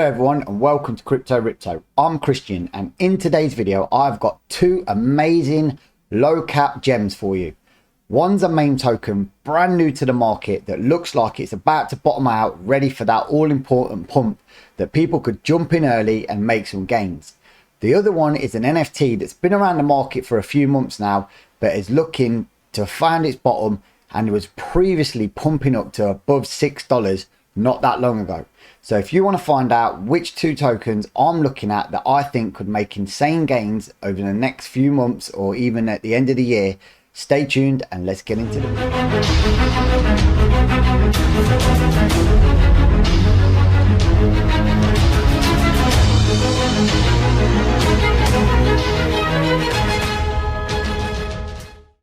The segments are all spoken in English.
Hello everyone and welcome to Ripto. I'm Christian, and in today's video I've got two amazing low cap gems for you. One's a meme token brand new to the market that looks like it's about to bottom out, ready for that all important pump that people could jump in early and make some gains. The other one is an NFT that's been around the market for a few months now but is looking to find its bottom, and was previously pumping up to above $6 not that long ago. So if you want to find out which two tokens I'm looking at that I think could make insane gains over the next few months or even at the end of the year, stay tuned and let's get into it.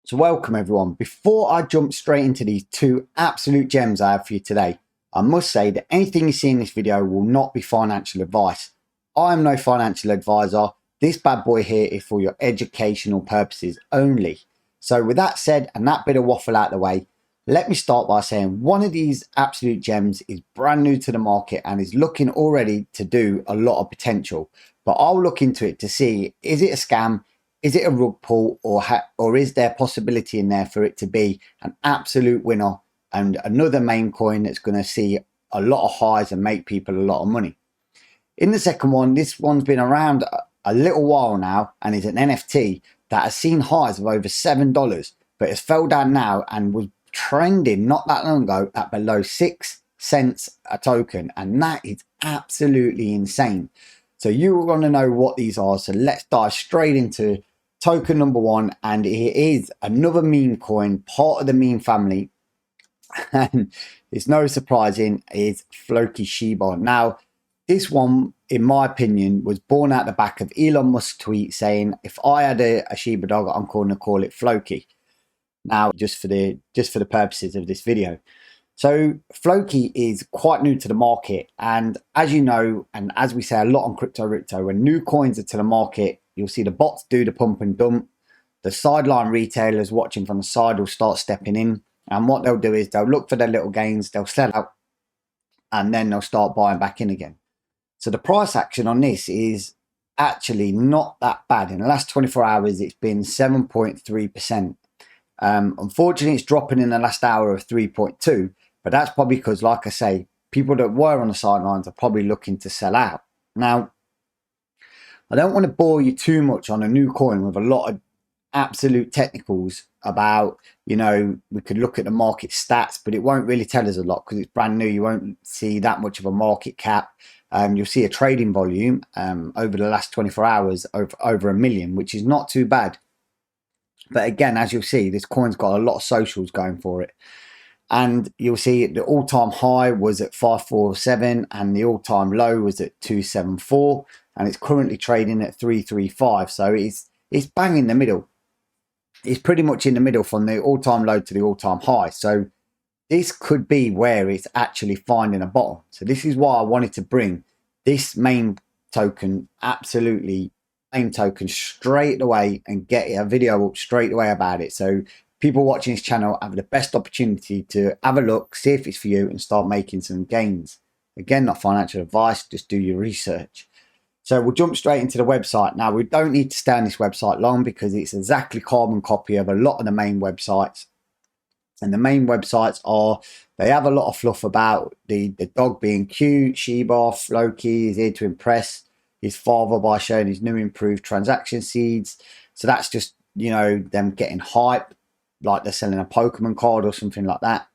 So welcome everyone. Before I jump straight into these two absolute gems I have for you today, I must say that anything you see in this video will not be financial advice. I am no financial advisor. This bad boy here is for your educational purposes only. So with that said and that bit of waffle out of the way, let me start by saying one of these absolute gems is brand new to the market and is looking already to do a lot of potential. But I'll look into it to see, is it a scam? Is it a rug pull, or is there possibility in there for it to be an absolute winner and another meme coin that's going to see a lot of highs and make people a lot of money? In the second one, this one's been around a little while now and is an NFT that has seen highs of over $7, but it's fell down now and was trending not that long ago at below 6 cents a token, and that is absolutely insane. So you want to know what these are, so let's dive straight into token number one, and it is another meme coin, part of the meme family, and it's no surprising, is Floki Shiba. Now this one, in my opinion, was born out the back of Elon Musk's tweet saying, if I had a Shiba dog, I'm going to call it Floki. Now just for the purposes of this video. So Floki is quite new to the market, and as you know, and as we say a lot on Ripto, when new coins are to the market, you'll see the bots do the pump and dump. The sideline retailers watching from the side will start stepping in, and what they'll do is they'll look for their little gains, they'll sell out, and then they'll start buying back in again. So the price action on this is actually not that bad. In the last 24 hours, it's been 7.3%. Unfortunately, it's dropping in the last hour of 3.2%. But that's probably because, like I say, people that were on the sidelines are probably looking to sell out. Now, I don't want to bore you too much on a new coin with a lot of absolute technicals about, you know, we could look at the market stats, but it won't really tell us a lot because it's brand new. You won't see that much of a market cap. You'll see a trading volume over the last 24 hours over 1 million, which is not too bad. But again, as you'll see, this coin's got a lot of socials going for it. And you'll see the all-time high was at 547 and the all-time low was at 274, and it's currently trading at 335. So it's bang in the middle. It's pretty much in the middle from the all-time low to the all-time high. So this could be where it's actually finding a bottom. So this is why I wanted to bring this main token, absolutely main token, straight away and get a video up straight away about it. So people watching this channel have the best opportunity to have a look, see if it's for you, and start making some gains. Again, not financial advice, just do your research. So we'll jump straight into the website. Now, we don't need to stay on this website long because it's exactly carbon copy of a lot of the main websites. And the main websites they have a lot of fluff about the dog being cute. Shiba, Floki is here to impress his father by showing his new improved transaction seeds. So that's just, you know, them getting hype, like they're selling a Pokemon card or something like that.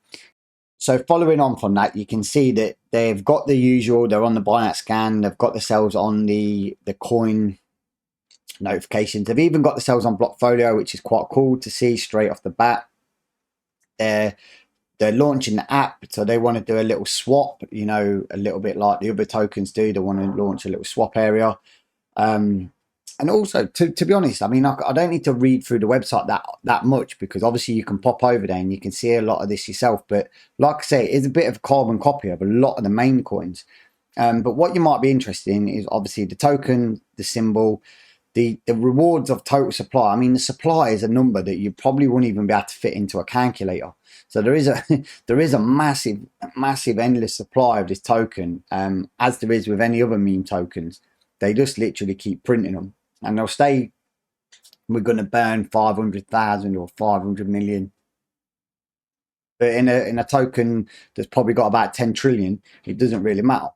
So following on from that, you can see that they've got the usual, they're on the Binance scan, they've got the sales on the coin notifications. They've even got the sales on Blockfolio, which is quite cool to see straight off the bat. They're launching the app, so they want to do a little swap, you know, a little bit like the other tokens do. They want to launch a little swap area. And also, to be honest, I mean, I don't need to read through the website that much because obviously you can pop over there and you can see a lot of this yourself. But like I say, it's a bit of a carbon copy of a lot of the main coins. But what you might be interested in is obviously the token, the symbol, the rewards of total supply. I mean, the supply is a number that you probably wouldn't even be able to fit into a calculator. So there is a there is a massive endless supply of this token, as there is with any other meme tokens. They just literally keep printing them, and they'll say we're going to burn 500,000 or 500 million. But in a token that's probably got about 10 trillion, it doesn't really matter.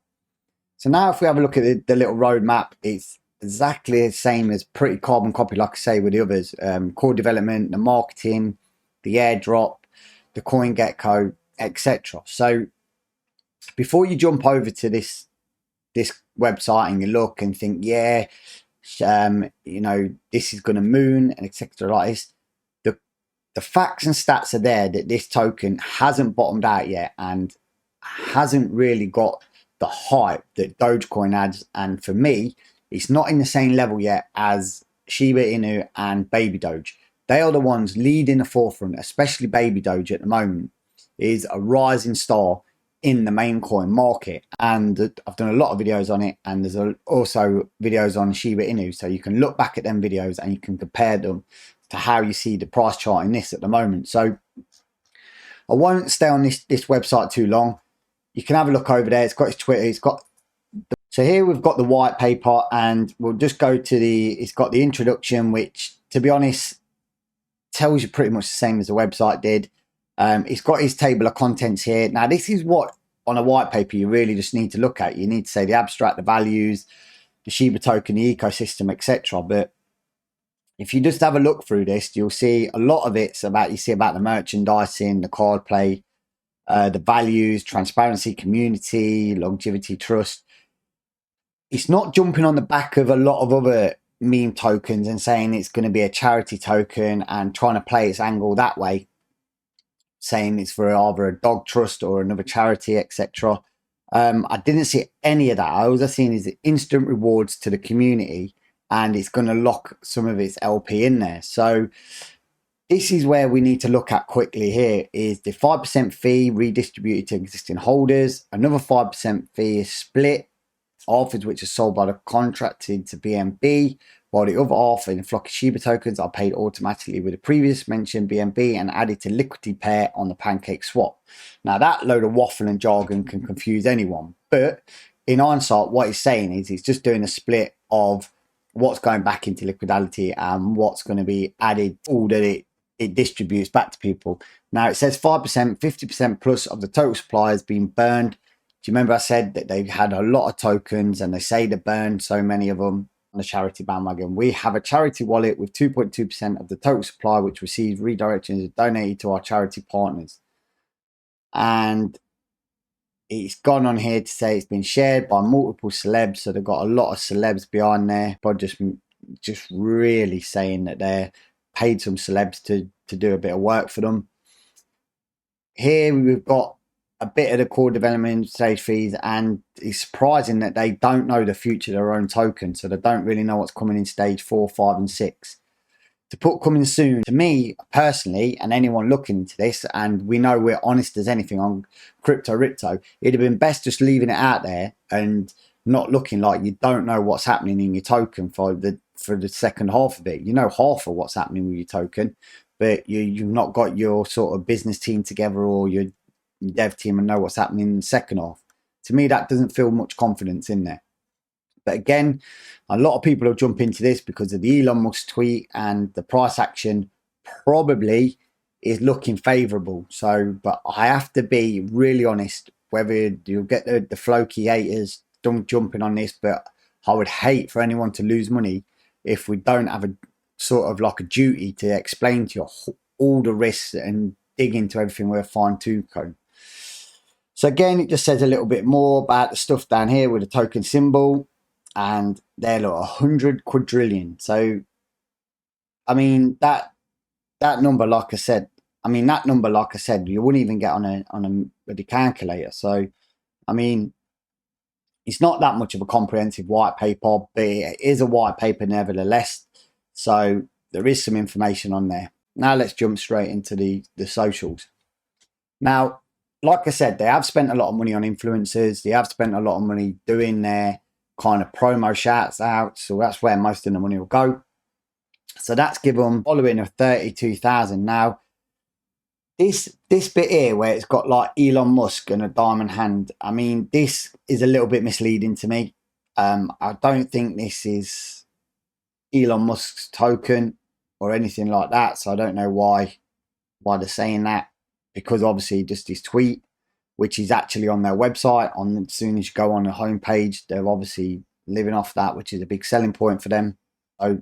So now if we have a look at the little roadmap, it's exactly the same as pretty carbon copy, like I say, with the others. Core development, the marketing, the airdrop, the coin gecko, etc. So before you jump over to this website and you look and think, yeah, you know, this is going to moon and etc. like this, the facts and stats are there that this token hasn't bottomed out yet and hasn't really got the hype that Dogecoin has. And for me, it's not in the same level yet as Shiba Inu and Baby Doge. They are the ones leading the forefront, especially Baby Doge at the moment, is a rising star in the main coin market. And I've done a lot of videos on it, and there's also videos on Shiba Inu. So you can look back at them videos and you can compare them to how you see the price chart in this at the moment. So I won't stay on this website too long. You can have a look over there. It's got his Twitter. It's got so here we've got the white paper, and we'll just go to it's got the introduction, which to be honest tells you pretty much the same as the website did. It's got his table of contents here. Now this is what on a white paper you really just need to look at. You need to say the abstract, the values, the Shiba token, the ecosystem, etc. But if you just have a look through this, you'll see a lot of it's about, you see about the merchandising, the card play, the values, transparency, community, longevity, trust. It's not jumping on the back of a lot of other meme tokens and saying it's going to be a charity token and trying to play its angle that way, saying it's for either a dog trust or another charity, etc. I didn't see any of that. All I've seen is instant rewards to the community, and it's going to lock some of its LP in there. So this is where we need to look at quickly here is the 5% fee redistributed to existing holders. Another 5% fee is split, half of which is sold by the contracted to BNB, while the other half in the Floki Shiba tokens are paid automatically with the previous mentioned BNB and added to liquidity pair on the Pancake swap. Now that load of waffle and jargon can confuse anyone, but in hindsight, what it's saying is it's just doing a split of what's going back into liquidity and what's going to be added, all that it distributes back to people. Now it says 5%, 50% plus of the total supply has been burned. Do you remember I said that they've had a lot of tokens and they say they burned so many of them on the charity bandwagon? We have a charity wallet with 2.2% of the total supply, which receives redirections donated to our charity partners. And it's gone on here to say it's been shared by multiple celebs. So they've got a lot of celebs behind there, but just really saying that they're paid some celebs to do a bit of work for them. Here we've got a bit of the core development stage fees, and it's surprising that they don't know the future of their own token. So they don't really know what's coming in stage 4, 5 and 6. To put coming soon, to me personally, and anyone looking into this, and we know we're honest as anything on Ripto, it'd have been best just leaving it out there and not looking like you don't know what's happening in your token for the second half of it. You know half of what's happening with your token, but you've not got your sort of business team together or your dev team and know what's happening in the second half. To me, that doesn't feel much confidence in there. But again, a lot of people will jump into this because of the Elon Musk tweet, and the price action probably is looking favorable. So, but I have to be really honest, whether you'll get the Floki haters jumping on this, but I would hate for anyone to lose money if we don't have a sort of like a duty to explain to you all the risks and dig into everything with a fine-tooth comb. So again, it just says a little bit more about the stuff down here with the token symbol. And they're like 100 quadrillion. So, I mean, that number, like I said, you wouldn't even get on a calculator. So, I mean, it's not that much of a comprehensive white paper, but it is a white paper nevertheless. So there is some information on there. Now let's jump straight into the socials. Now, like I said, they have spent a lot of money on influencers. They have spent a lot of money doing their kind of promo shouts out. So that's where most of the money will go. So that's given them following of 32,000. Now, this bit here where it's got like Elon Musk and a diamond hand, I mean, this is a little bit misleading to me. I don't think this is Elon Musk's token or anything like that. So I don't know why they're saying that, because obviously just his tweet, which is actually on their website. As soon as you go on the homepage, they're obviously living off that, which is a big selling point for them. So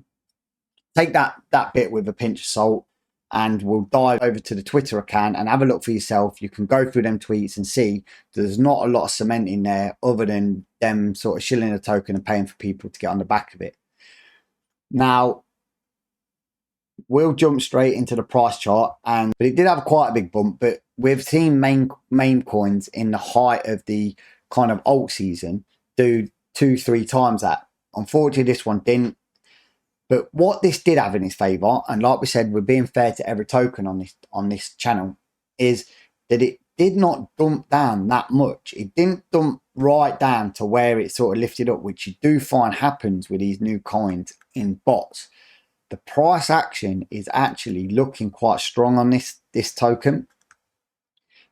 take that bit with a pinch of salt, and we'll dive over to the Twitter account and have a look for yourself. You can go through them tweets and see there's not a lot of cement in there other than them sort of shilling a token and paying for people to get on the back of it. Now, we'll jump straight into the price chart, but it did have quite a big bump, but we've seen meme coins in the height of the kind of alt season do 2-3 times that. Unfortunately, this one didn't. But what this did have in its favour, and like we said, we're being fair to every token on this channel, is that it did not dump down that much. It didn't dump right down to where it sort of lifted up, which you do find happens with these new coins in bots. The price action is actually looking quite strong on this token,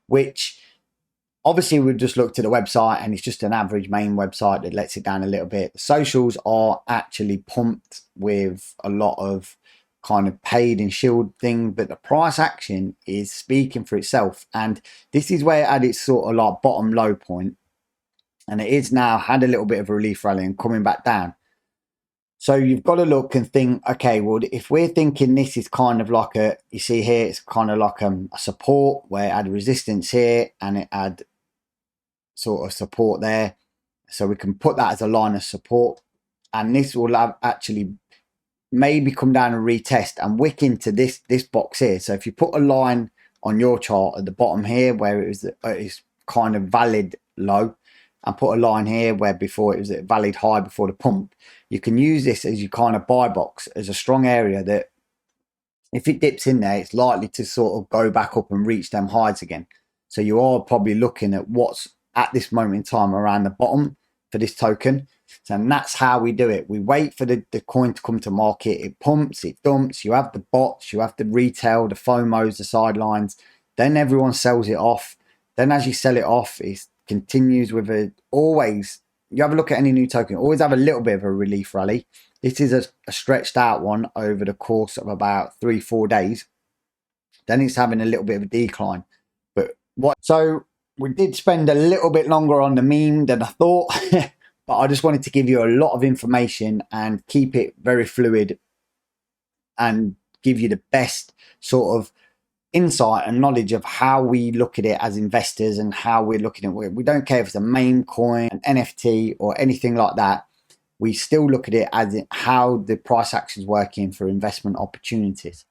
which obviously we've just looked at the website and it's just an average main website that lets it down a little bit. The socials are actually pumped with a lot of kind of paid and shield thing, but the price action is speaking for itself. And this is where it had its sort of like bottom low point, and it is now had a little bit of a relief rally and coming back down. So you've got to look and think, okay, well, if we're thinking this is kind of like you see here, it's kind of like a support where it had resistance here and it had sort of support there. So we can put that as a line of support. And this will have actually maybe come down and retest and wick into this box here. So if you put a line on your chart at the bottom here where it's kind of valid low, and put a line here where before it was a valid high before the pump, you can use this as your kind of buy box, as a strong area that if it dips in there, it's likely to sort of go back up and reach them highs again. So you are probably looking at what's at this moment in time around the bottom for this token. So and that's how we do it. We wait for the coin to come to market. It pumps, it dumps. You have the bots, you have the retail, the FOMOs, the sidelines. Then everyone sells it off. Then as you sell it off, it continues with always, you have a look at any new token, always have a little bit of a relief rally. This is a stretched out one over the course of about 3-4 days. Then it's having a little bit of a decline. So we did spend a little bit longer on the meme than I thought, but I just wanted to give you a lot of information and keep it very fluid and give you the best sort of insight and knowledge of how we look at it as investors and how we're looking at it. We don't care if it's a meme coin, an NFT or anything like that. We still look at it as how the price action is working for investment opportunities.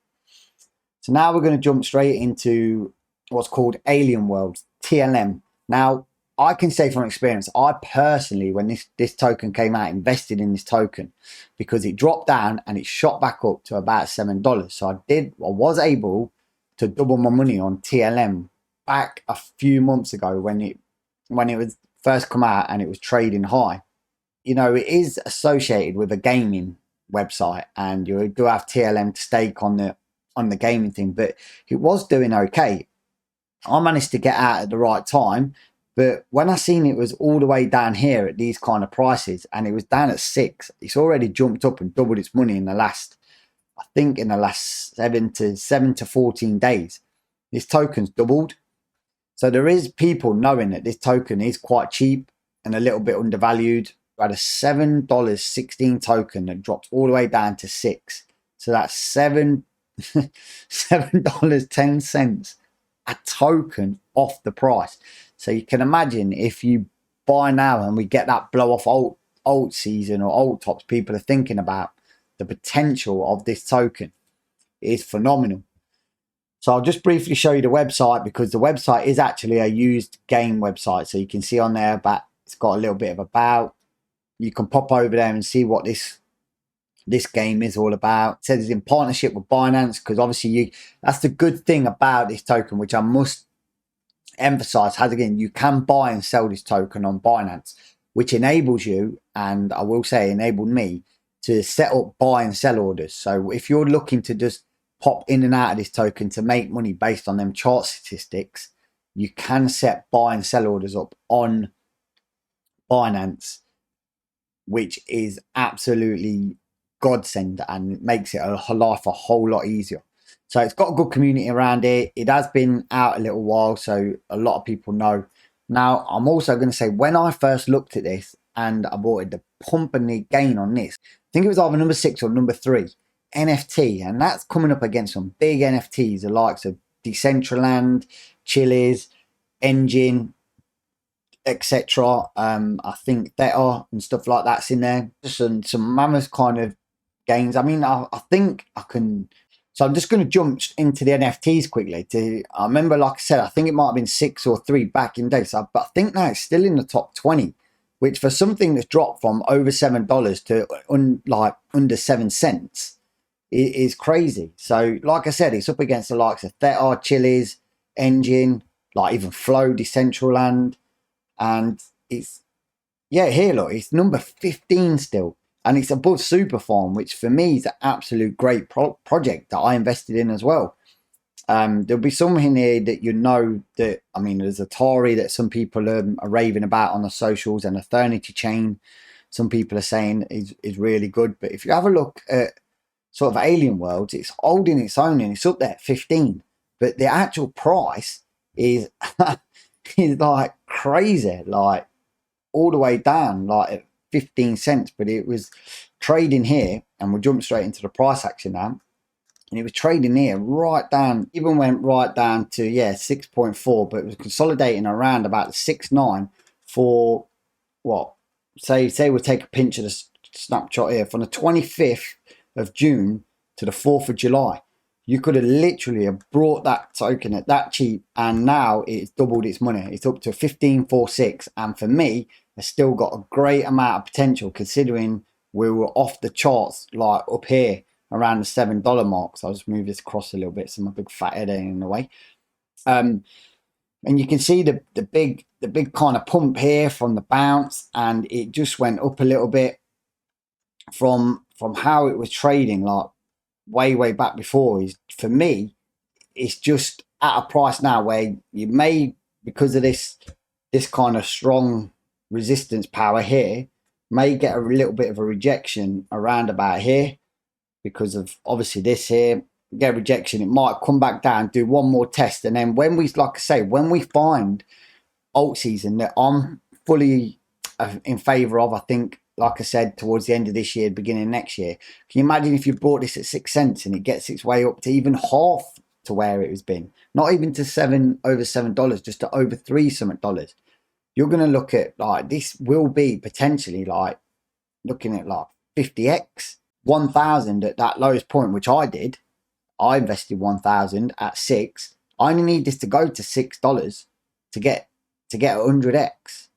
So now we're going to jump straight into what's called Alien World, TLM. Now, I can say from experience, I personally, when this token came out, invested in this token because it dropped down and it shot back up to about $7. So I was able to double my money on TLM back a few months ago when it was first come out and it was trading high. You know, it is associated with a gaming website and you do have TLM to stake on the gaming thing, but it was doing okay. I managed to get out at the right time, but when I seen it was all the way down here at these kind of prices and it was down at 6, it's already jumped up and doubled its money in the last 7 to 14 days. This token's doubled. So there is people knowing that this token is quite cheap and a little bit undervalued. We had a $7.16 token that dropped all the way down to 6. So that's $7.10 a token off the price. So you can imagine if you buy now and we get that blow off alt season or alt tops, people are thinking about the potential of this token. It is phenomenal. So I'll just briefly show you the website because the website is actually a used game website. So you can see on there, but it's got a little bit of about. You can pop over there and see what this game is all about. It says it's in partnership with Binance because obviously that's the good thing about this token, which I must emphasize has again, you can buy and sell this token on Binance. which enables you, and I will say enabled me, to set up buy and sell orders. So if you're looking to just pop in and out of this token to make money based on them chart statistics, you can set buy and sell orders up on Binance, which is absolutely godsend and makes it a life a whole lot easier. So it's got a good community around it. It has been out a little while, so a lot of people know. Now, I'm also going to say, when I first looked at this and I bought it, the pump and the gain on this, I think it was either number 6 or number 3 NFT, and that's coming up against some big NFTs, the likes of Decentraland, Chiliz, Engine, etc. I think Theta and stuff like that's in there. Just some mammoth kind of gains. I mean, I think I can. So I'm just going to jump into the NFTs quickly. I remember, like I said, I think it might have been 6 or 3 back in days. But I think now it's still in the top 20, which for something that's dropped from over $7 to like under 7 cents is crazy. So, like I said, it's up against the likes of Theta, Chiliz, Engine, like even Flow, Decentraland. And it's, yeah, here, look, it's number 15 still. And it's above Superfarm, which for me is an absolute great project that I invested in as well. There'll be some in here that you know that, I mean, there's Atari that some people are raving about on the socials, and Eternity Chain, some people are saying is really good. But if you have a look at sort of Alien Worlds, it's holding its own and it's up there at 15. But the actual price is, is like crazy, like all the way down, like at 15 cents. But it was trading here, and we'll jump straight into the price action now. And it was trading here right down, even went right down to, 6.4, but it was consolidating around about the 6.9 for what? Say we'll take a pinch of the snapshot here from the 25th of June to the 4th of July. You could have literally have brought that token at that cheap, and now it's doubled its money. It's up to 15.46, and for me, it's still got a great amount of potential considering we were off the charts, like up here around the $7 mark. So I'll just move this across a little bit so my big fat head ain't in the way. And you can see the big kind of pump here from the bounce, and it just went up a little bit from how it was trading like way back before. For me, it's just at a price now where you may, because of this kind of strong resistance power here, may get a little bit of a rejection around about here because of obviously this here. Get a rejection, it might come back down, do one more test, and then when we, like I say, when we find alt season that I'm fully in favor of, I think, like I said, towards the end of this year, beginning of next year, can you imagine if you bought this at 6 cents and it gets its way up to even half to where it has been, not even to over $7, just to over $3 something. You're going to look at, like, this will be potentially like looking at like 50x, 1,000 at that lowest point, which I did. I invested 1,000 at 6. I only need this to go to $6 to get 100x,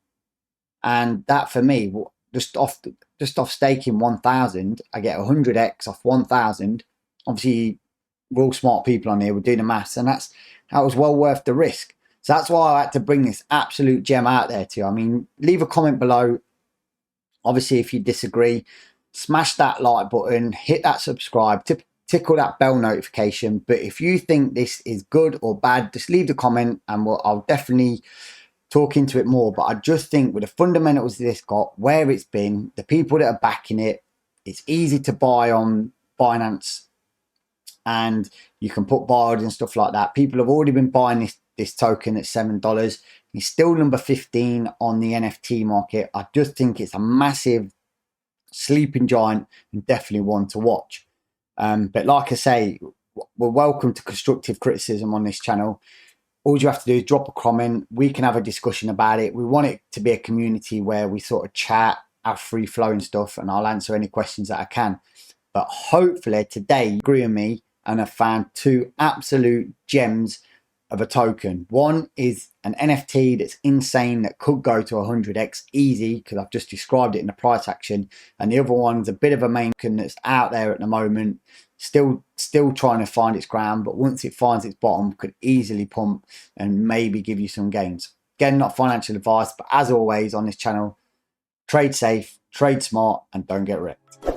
and that for me, just off staking 1,000, I get 100x off 1,000. Obviously, we're all smart people on here. We're doing the maths, and that was well worth the risk. So that's why I had to bring this absolute gem out there to you. I mean, leave a comment below. Obviously, if you disagree, smash that like button, hit that subscribe, tickle that bell notification. But if you think this is good or bad, just leave the comment, and I'll definitely talk into it more. But I just think with the fundamentals this got, where it's been, the people that are backing it, it's easy to buy on Binance, and you can put buy orders and stuff like that. People have already been buying this token at $7. It's still number 15 on the NFT market. I just think it's a massive sleeping giant and definitely one to watch. But like I say, we're welcome to constructive criticism on this channel. All you have to do is drop a comment. We can have a discussion about it. We want it to be a community where we sort of chat, have free flow and stuff, and I'll answer any questions that I can. But hopefully today you agree with me and have found 2 absolute gems of a token. One is an NFT that's insane, that could go to 100x easy, because I've just described it in the price action. And the other one's a bit of a main token that's out there at the moment, still trying to find its ground, but once it finds its bottom, could easily pump and maybe give you some gains. Again, not financial advice, but as always on this channel, Trade safe, trade smart, and don't get wrecked.